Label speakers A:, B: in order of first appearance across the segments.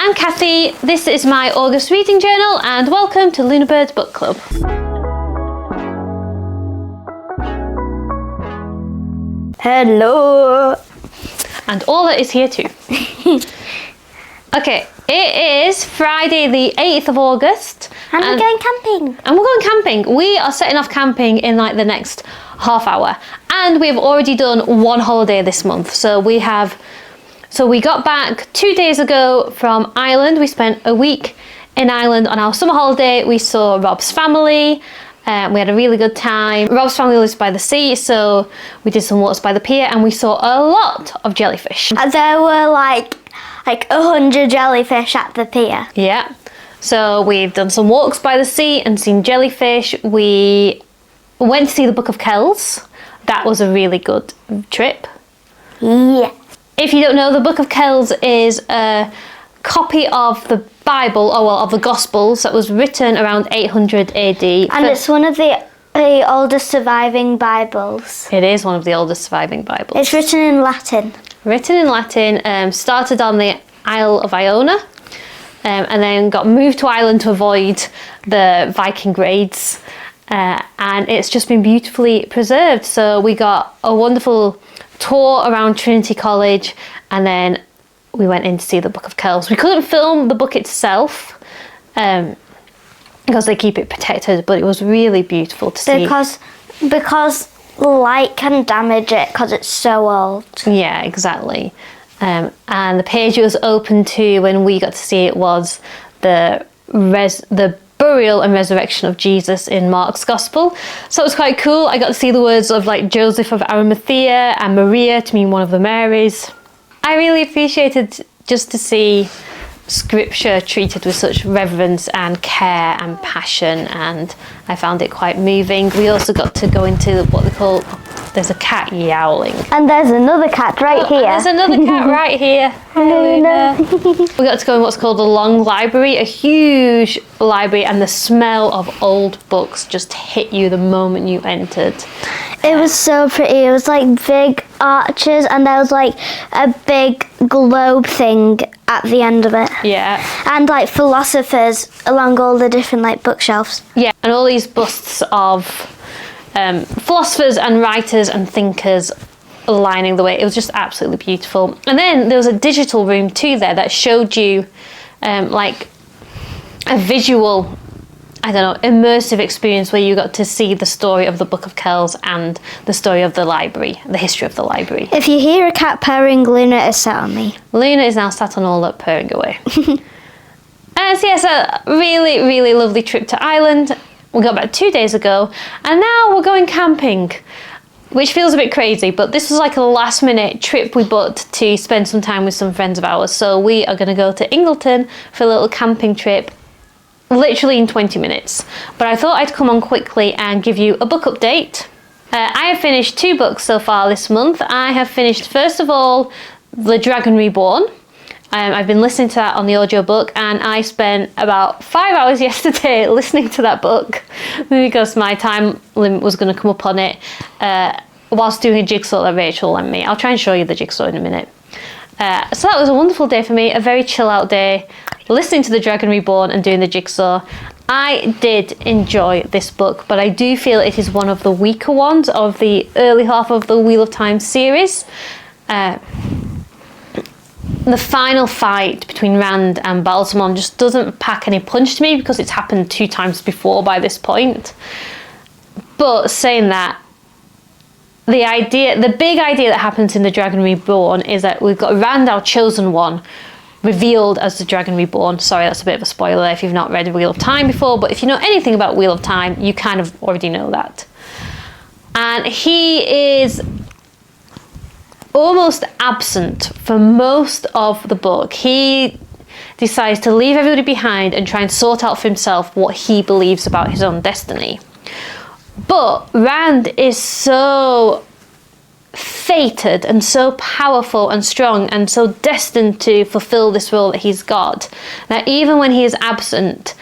A: I'm Cathy, this is my August reading journal and welcome to Lunabird's Book Club.
B: Hello!
A: And Orla is here too. Okay, it is Friday the 8th of August.
B: And we're going camping.
A: And we're going camping. We are setting off camping in like the next half hour. And we've already done one holiday this month. So we got back 2 days ago from Ireland. We spent a week in Ireland on our summer holiday. We saw Rob's family. We had a really good time. Rob's family lives by the sea, so we did some walks by the pier and we saw a lot of jellyfish.
B: There were like 100 jellyfish at the pier.
A: Yeah. So we've done some walks by the sea and seen jellyfish. We went to see the Book of Kells. That was a really good trip.
B: Yeah.
A: If you don't know, the Book of Kells is a copy of the Bible, of the Gospels that was written around 800 AD.
B: And it's one of the oldest surviving Bibles.
A: It is one of the oldest surviving Bibles.
B: It's written in Latin.
A: Written in Latin, started on the Isle of Iona, and then got moved to Ireland to avoid the Viking raids. And it's just been beautifully preserved. So we got a wonderful tour around Trinity College, and then we went in to see the Book of Kells. We couldn't film the book itself because they keep it protected, but it was really beautiful to see.
B: Because light can damage it because it's so old.
A: Yeah, exactly. And the page it was open to when we got to see it was the burial and resurrection of Jesus in Mark's Gospel. So it was quite cool. I got to see the words of like Joseph of Arimathea and Maria to mean one of the Marys. I really appreciated just to see scripture treated with such reverence and care and passion, and I found it quite moving. We also got to go into what they call, there's a cat yowling.
B: And there's another cat right here.
A: There's another cat right here. Hi, Luna. We got to go in what's called the Long Library, a huge library, and the smell of old books just hit you the moment you entered.
B: It was so pretty. It was like big arches and there was like a big globe thing at the end of it.
A: Yeah.
B: And like philosophers along all the different like bookshelves.
A: Yeah, and all these busts of philosophers and writers and thinkers lining the way. It was just absolutely beautiful. And then there was a digital room too there that showed you like a visual, immersive experience where you got to see the story of the Book of Kells and the story of the library, the history of the library.
B: If you hear a cat purring, Luna is sat on me.
A: Luna is now sat on all that purring away. So yes, a really, really lovely trip to Ireland. We got back 2 days ago and now we're going camping, which feels a bit crazy, but this was like a last minute trip we booked to spend some time with some friends of ours. So we are going to go to Ingleton for a little camping trip, literally in 20 minutes. But I thought I'd come on quickly and give you a book update. I have finished 2 books so far this month. I have finished, first of all, The Dragon Reborn. I've been listening to that on the audiobook and I spent about 5 hours yesterday listening to that book because my time limit was going to come up on it whilst doing a jigsaw that Rachel lent me. I'll try and show you the jigsaw in a minute. So that was a wonderful day for me, a very chill out day, listening to The Dragon Reborn and doing the jigsaw. I did enjoy this book, but I do feel it is one of the weaker ones of the early half of the Wheel of Time series. The final fight between Rand and Balsamon just doesn't pack any punch to me because it's happened 2 times before by this point. But saying that, the big idea that happens in The Dragon Reborn is that we've got Rand, our chosen one, revealed as the Dragon Reborn. Sorry, that's a bit of a spoiler if you've not read Wheel of Time before, but if you know anything about Wheel of Time, you kind of already know that. And he is almost absent for most of the book. He decides to leave everybody behind and try and sort out for himself what he believes about his own destiny. But Rand is so fated and so powerful and strong and so destined to fulfill this role that he's got, that even when he is absent,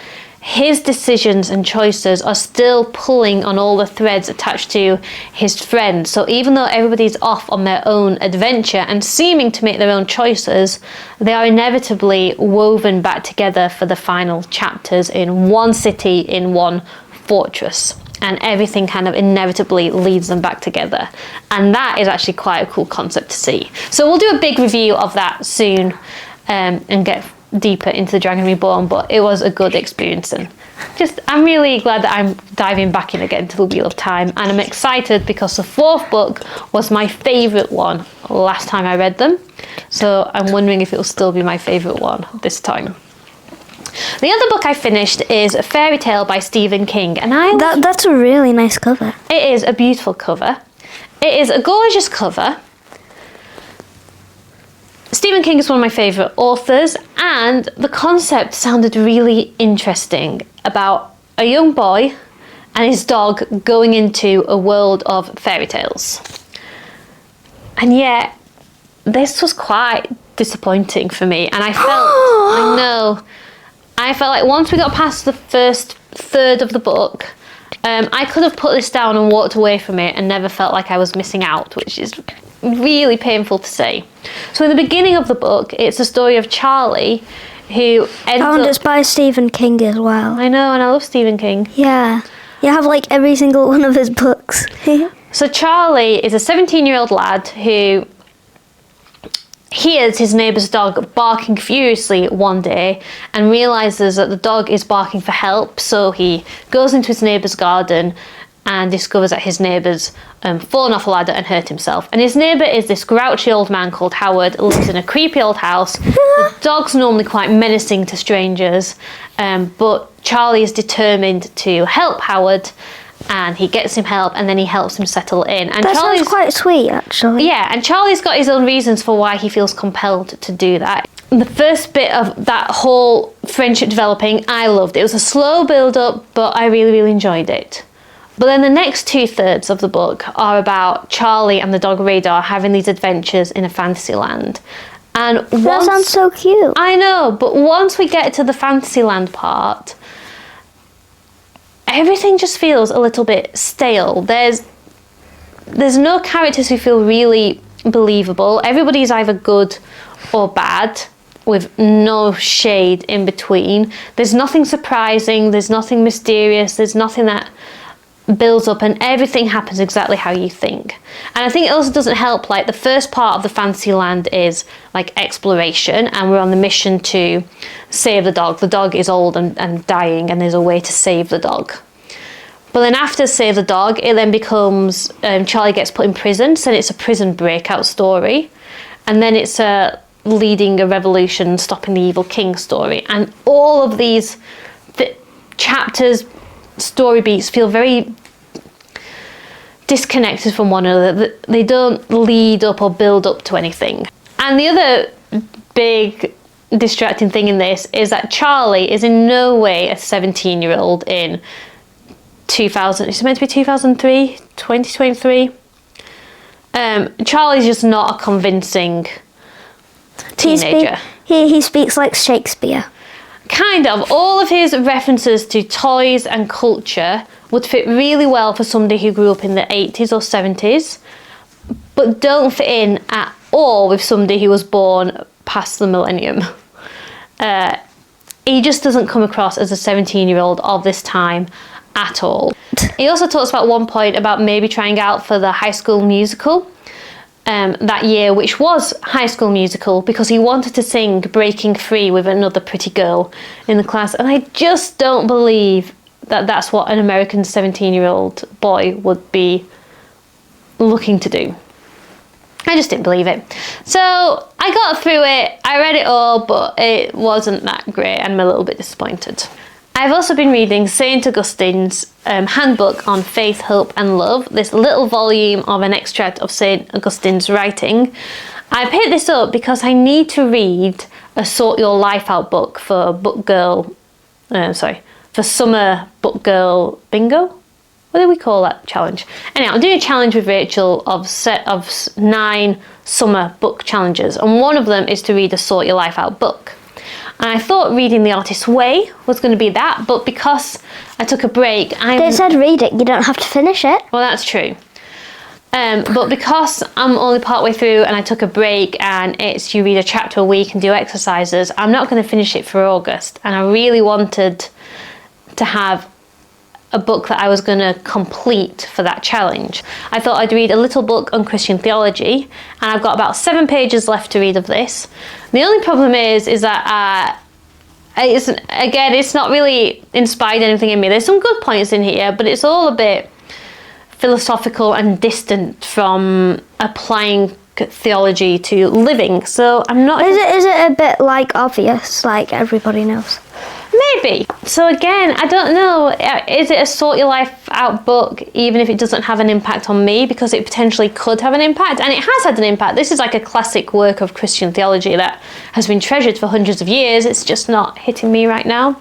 A: his decisions and choices are still pulling on all the threads attached to his friends. So even though everybody's off on their own adventure and seeming to make their own choices, they are inevitably woven back together for the final chapters in one city, in one fortress. And everything kind of inevitably leads them back together. And that is actually quite a cool concept to see. So we'll do a big review of that soon, and get deeper into the Dragon Reborn, but it was a good experience, and I'm really glad that I'm diving back in again to the Wheel of Time, and I'm excited because the 4th book was my favourite one last time I read them, so I'm wondering if it will still be my favourite one this time. The other book I finished is A Fairy Tale by Stephen King, and
B: that's a really nice cover.
A: It is a beautiful cover. It is a gorgeous cover. Stephen King is one of my favourite authors, and the concept sounded really interesting about a young boy and his dog going into a world of fairy tales. And yet, this was quite disappointing for me, and I felt like once we got past the first third of the book, I could have put this down and walked away from it and never felt like I was missing out, which is really painful to say. So in the beginning of the book, it's a story of Charlie who ends up...
B: it's by Stephen King as well.
A: I know, and I love Stephen King.
B: Yeah. You have like every single one of his books.
A: So Charlie is a 17-year-old lad who hears his neighbour's dog barking furiously one day and realises that the dog is barking for help, so he goes into his neighbour's garden and discovers that his neighbour's fallen off a ladder and hurt himself. And his neighbour is this grouchy old man called Howard, lives in a creepy old house. The dog's normally quite menacing to strangers, but Charlie is determined to help Howard, and he gets him help, and then he helps him settle in. And
B: that sounds quite sweet, actually.
A: Yeah, and Charlie's got his own reasons for why he feels compelled to do that. The first bit of that whole friendship developing, I loved. It was a slow build-up, but I really, really enjoyed it. But then the next 2/3 of the book are about Charlie and the dog Radar having these adventures in a fantasy land. And
B: that sounds so cute.
A: I know, but once we get to the fantasy land part, everything just feels a little bit stale. There's no characters who feel really believable. Everybody's either good or bad, with no shade in between. There's nothing surprising, there's nothing mysterious, there's nothing that builds up, and everything happens exactly how you think. And I think it also doesn't help, like the first part of the fantasy land is like exploration, and we're on the mission to save the dog. The dog is old and dying, and there's a way to save the dog. But then after save the dog, it then becomes Charlie gets put in prison, so it's a prison breakout story, and then it's leading a revolution, stopping the evil king story. And all of these chapters, story beats feel very disconnected from one another. They don't lead up or build up to anything. And the other big distracting thing in this is that Charlie is in no way a 17-year-old in 2000. It's meant to be 2003, 2023. Charlie's just not a convincing teenager.
B: He speaks like Shakespeare.
A: Kind of. All of his references to toys and culture would fit really well for somebody who grew up in the 80s or 70s, but don't fit in at all with somebody who was born past the millennium. He just doesn't come across as a 17-year-old of this time at all. He also talks about one point about maybe trying out for the High School Musical that year, which was High School Musical, because he wanted to sing Breaking Free with another pretty girl in the class. And I just don't believe that that's what an American 17-year-old boy would be looking to do. I just didn't believe it. So I got through it, I read it all, but it wasn't that great, and I'm a little bit disappointed. I've also been reading St. Augustine's Handbook on Faith, Hope and Love, this little volume of an extract of St. Augustine's writing. I picked this up because I need to read a Sort Your Life Out book for for Summer Book Girl Bingo? What do we call that challenge? Anyway, I'm doing a challenge with Rachel of 9 summer book challenges, and one of them is to read a Sort Your Life Out book. And I thought Reading the Artist's Way was going to be that, but because I took a break,
B: They said read it, you don't have to finish it.
A: Well, that's true. But because I'm only partway through and I took a break and it's you read a chapter a week and do exercises, I'm not going to finish it for August. And I really wanted to have a book that I was going to complete for that challenge. I thought I'd read a little book on Christian theology, and I've got about 7 pages left to read of this. The only problem is that it's not really inspired anything in me. There's some good points in here, but it's all a bit philosophical and distant from applying theology to living. So I'm not...
B: Is it a bit like obvious, like everybody knows?
A: Maybe. So again, I don't know. Is it a sort your life out book, even if it doesn't have an impact on me? Because it potentially could have an impact, and it has had an impact. This is like a classic work of Christian theology that has been treasured for hundreds of years. It's just not hitting me right now.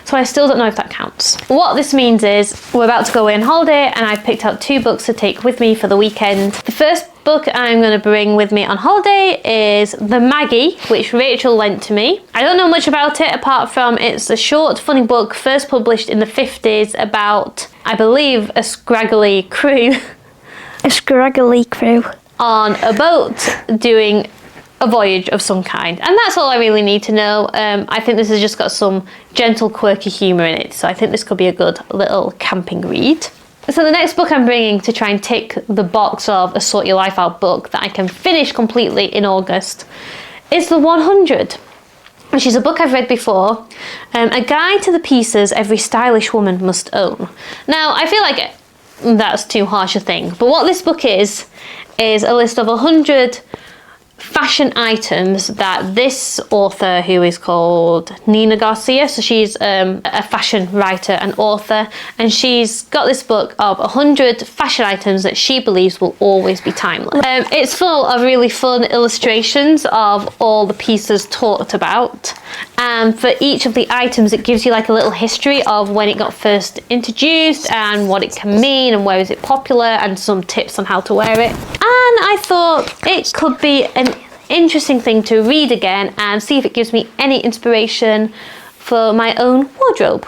A: So I still don't know if that counts. What this means is we're about to go away on holiday, and I've picked out 2 books to take with me for the weekend. The first book I'm going to bring with me on holiday is The Maggie, which Rachel lent to me. I don't know much about it apart from it's a short, funny book first published in the 50s about, I believe, a scraggly crew.
B: A scraggly crew.
A: On a boat doing a voyage of some kind, and that's all I really need to know. I think this has just got some gentle, quirky humour in it, so I think this could be a good little camping read. So the next book I'm bringing to try and tick the box of a Sort Your Life Out book that I can finish completely in August is The 100, which is a book I've read before, a guide to the pieces every stylish woman must own. Now, I feel like that's too harsh a thing, but what this book is a list of 100 fashion items that this author, who is called Nina Garcia, so she's a fashion writer and author, and she's got this book of 100 fashion items that she believes will always be timeless. It's full of really fun illustrations of all the pieces talked about, and for each of the items it gives you like a little history of when it got first introduced and what it can mean and where is it popular and some tips on how to wear it. And I thought it could be an interesting thing to read again and see if it gives me any inspiration for my own wardrobe.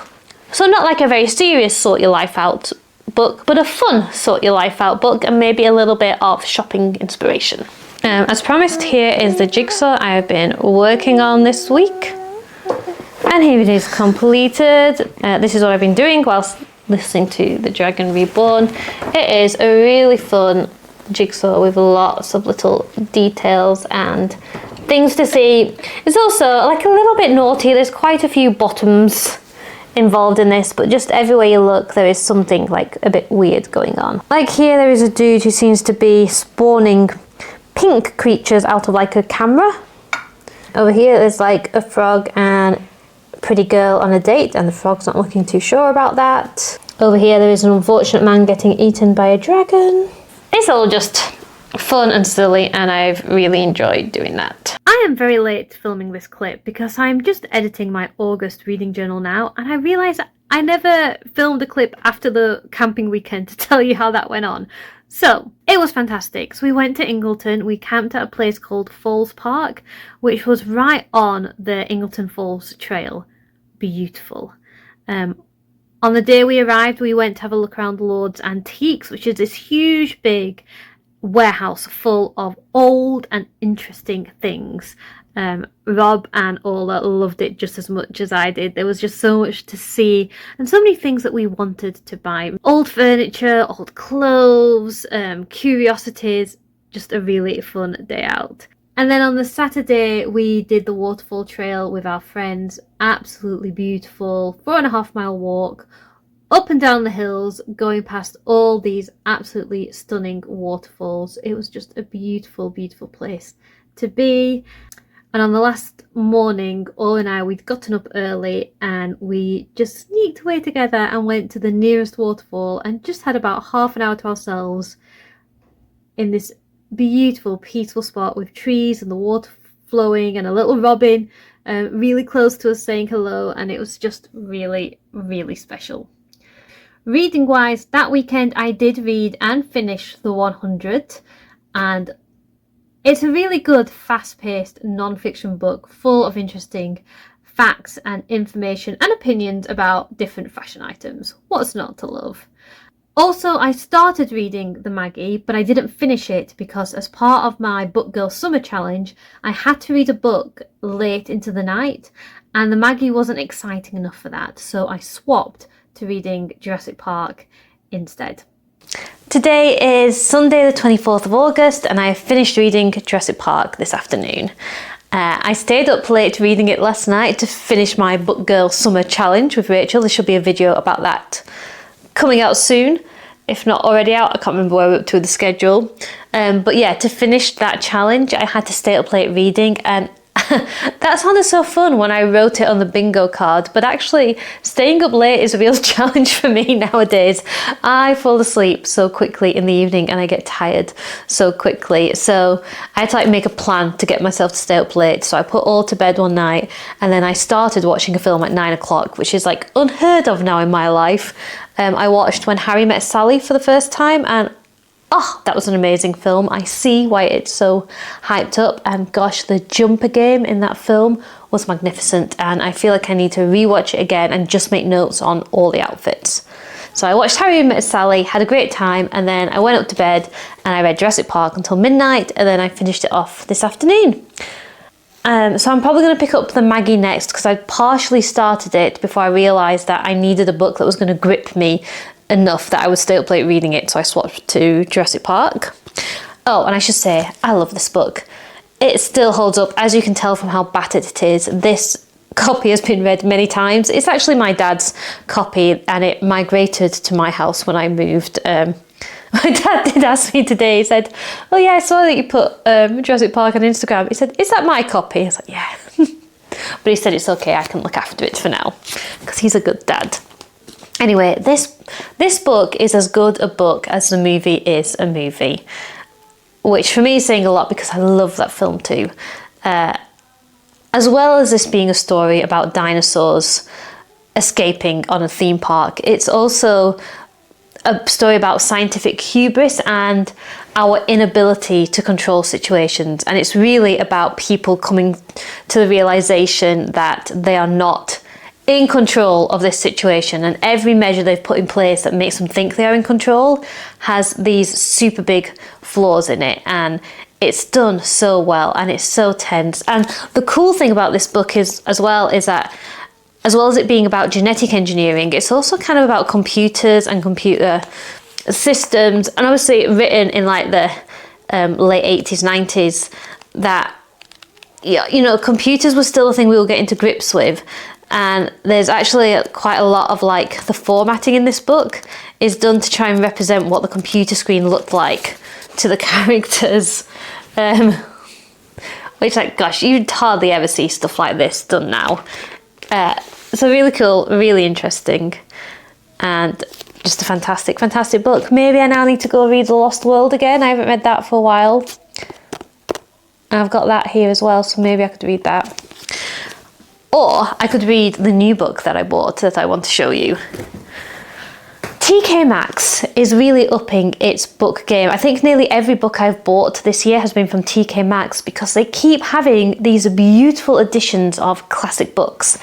A: So not like a very serious Sort Your Life Out book, but a fun Sort Your Life Out book and maybe a little bit of shopping inspiration. As promised, here is the jigsaw I have been working on this week. And here it is completed. This is what I've been doing whilst listening to The Dragon Reborn. It is a really fun jigsaw with lots of little details and things to see. It's also like a little bit naughty. There's quite a few bottoms involved in this, but just everywhere you look there is something like a bit weird going on. Like here there is a dude who seems to be spawning pink creatures out of like a camera. Over here there's like a frog and a pretty girl on a date, and the frog's not looking too sure about that. Over here there is an unfortunate man getting eaten by a dragon. It's all just fun and silly, and I've really enjoyed doing that. I am very late filming this clip because I'm just editing my August reading journal now, and I realised I never filmed a clip after the camping weekend to tell you how that went on. So, it was fantastic. So we went to Ingleton, we camped at a place called Falls Park, which was right on the Ingleton Falls Trail. Beautiful. On the day we arrived, we went to have a look around Lord's Antiques, which is this huge, big warehouse full of old and interesting things. Rob and Ola loved it just as much as I did. There was just so much to see and so many things that we wanted to buy. Old furniture, old clothes, curiosities, just a really fun day out. And then on the Saturday, we did the waterfall trail with our friends. Absolutely beautiful. 4.5 mile walk up and down the hills, going past all these absolutely stunning waterfalls. It was just a beautiful, beautiful place to be. And on the last morning, Ola and I, we'd gotten up early and we just sneaked away together and went to the nearest waterfall and just had about half an hour to ourselves in this beautiful, peaceful spot with trees and the water flowing and a little robin really close to us saying hello, and it was just really, really special. Reading wise, that weekend I did read and finish The 100, and It's a really good, fast-paced non-fiction book full of interesting facts and information and opinions about different fashion items. What's not to love? Also, I started reading the Maggie, but I didn't finish it because as part of my Book Girl Summer Challenge, I had to read a book late into the night, and the Maggie wasn't exciting enough for that, so I swapped to reading Jurassic Park instead. Today is Sunday the 24th of August, and I have finished reading Jurassic Park this afternoon. I stayed up late reading it last night to finish my Book Girl Summer Challenge with Rachel. There should be a video about that coming out soon, if not already out. I can't remember where we're up to with the schedule. But yeah, to finish that challenge, I had to stay up late reading, and that sounded so fun when I wrote it on the bingo card, but actually staying up late is a real challenge for me nowadays. I fall asleep so quickly in the evening and I get tired so quickly, so I had to make a plan to get myself to stay up late. So I put all to bed one night, and then I started watching a film at 9 o'clock, which is unheard of now in my life. I watched When Harry Met Sally for the first time, and oh, that was an amazing film. I see why it's so hyped up, and gosh, the jumper game in that film was magnificent, and I feel like I need to rewatch it again and just make notes on all the outfits. So I watched Harry Met Sally, had a great time, and then I went up to bed and I read Jurassic Park until midnight, and then I finished it off this afternoon. So I'm probably going to pick up the Maggie next because I partially started it before I realised that I needed a book that was going to grip me enough that I would stay up late reading it, so I swapped to Jurassic Park. Oh, and I should say, I love this book. It still holds up, as you can tell from how battered it is. This copy has been read many times. It's actually my dad's copy, and it migrated to my house when I moved. My dad did ask me today, he said, oh yeah, I saw that you put Jurassic Park on Instagram. He said, is that my copy? I was like, yeah. But he said it's okay, I can look after it for now, because he's a good dad. Anyway, this book is as good a book as the movie is a movie, which for me is saying a lot because I love that film too. As well as this being a story about dinosaurs escaping on a theme park, it's also a story about scientific hubris and our inability to control situations. And it's really about people coming to the realization that they are not in control of this situation, and every measure they've put in place that makes them think they are in control has these super big flaws in it, and it's done so well and it's so tense. And the cool thing about this book is that as well as it being about genetic engineering, it's also kind of about computers and computer systems, and obviously written in the late 80s, 90s, that computers were still a thing we were getting to grips with. And there's actually quite a lot of the formatting in this book is done to try and represent what the computer screen looked like to the characters. Which gosh, you'd hardly ever see stuff like this done now. So really cool, really interesting, and just a fantastic, fantastic book. Maybe I now need to go read The Lost World again. I haven't read that for a while. And I've got that here as well, so maybe I could read that. Or I could read the new book that I bought that I want to show you. TK Maxx is really upping its book game. I think nearly every book I've bought this year has been from TK Maxx because they keep having these beautiful editions of classic books.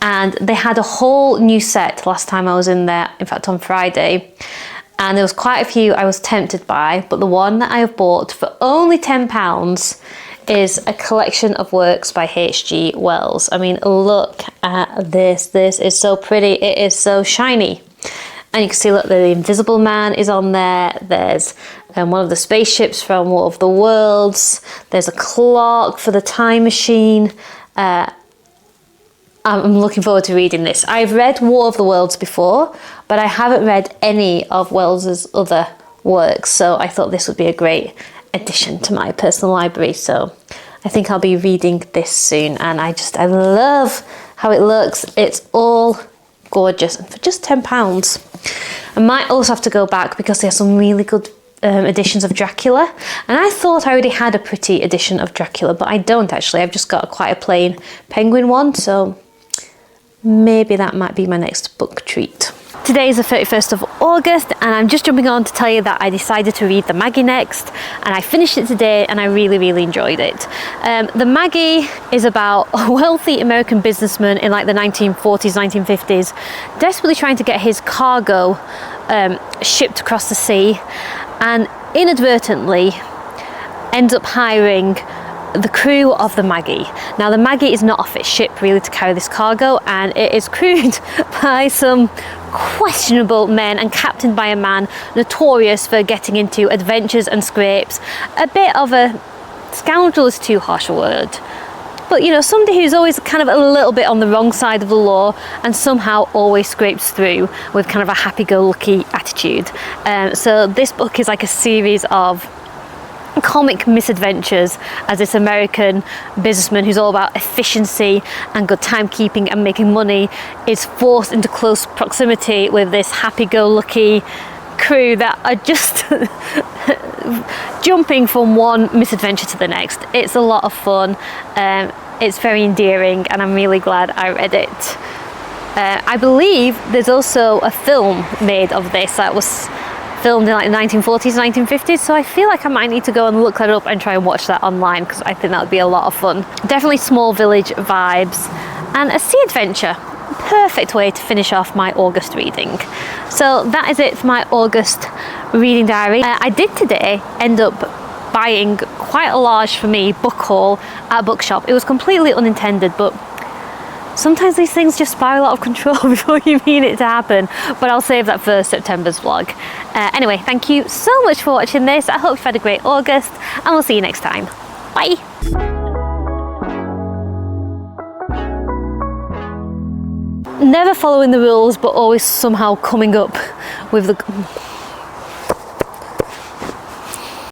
A: And they had a whole new set last time I was in there, in fact on Friday. And there was quite a few I was tempted by, but the one that I have bought for only £10 is a collection of works by H.G. Wells. I mean, look at this. This is so pretty. It is so shiny. And you can see, look, the Invisible Man is on there. There's one of the spaceships from War of the Worlds. There's a clock for the time machine. I'm looking forward to reading this. I've read War of the Worlds before, but I haven't read any of Wells's other works. So I thought this would be a great addition to my personal library. So I think I'll be reading this soon. And I love how it looks. It's all gorgeous, and for just £10. I might also have to go back because there's some really good editions of Dracula, and I thought I already had a pretty edition of Dracula, but I don't actually. I've just got quite a plain Penguin one, so maybe that might be my next book treat. Today is the 31st of August and I'm just jumping on to tell you that I decided to read the Maggie next, and I finished it today and I really enjoyed it. The Maggie is about a wealthy American businessman in like the 1940s, 1950s, desperately trying to get his cargo shipped across the sea, and inadvertently ends up hiring the crew of the Maggie. Now the Maggie is not a fit ship really to carry this cargo, and it is crewed by some questionable men and captained by a man notorious for getting into adventures and scrapes. A bit of a scoundrel is too harsh a word, but you know, somebody who's always kind of a little bit on the wrong side of the law and somehow always scrapes through with kind of a happy-go-lucky attitude. So this book is like a series of comic misadventures as this American businessman who's all about efficiency and good timekeeping and making money is forced into close proximity with this happy-go-lucky crew that are just jumping from one misadventure to the next. It's a lot of fun. It's very endearing and I'm really glad I read it. I believe there's also a film made of this that was filmed in like the 1940s, 1950s, so I feel like I might need to go and look that up and try and watch that online because I think that would be a lot of fun. Definitely small village vibes and a sea adventure. Perfect way to finish off my August reading. So that is it for my August reading diary. I did today end up buying quite a large, for me, book haul at a bookshop. It was completely unintended, but sometimes these things just spiral out of control before you mean it to happen, but I'll save that for September's vlog. Anyway, thank you so much for watching this. I hope you've had a great August and we'll see you next time. Bye! Never following the rules, but always somehow coming up with the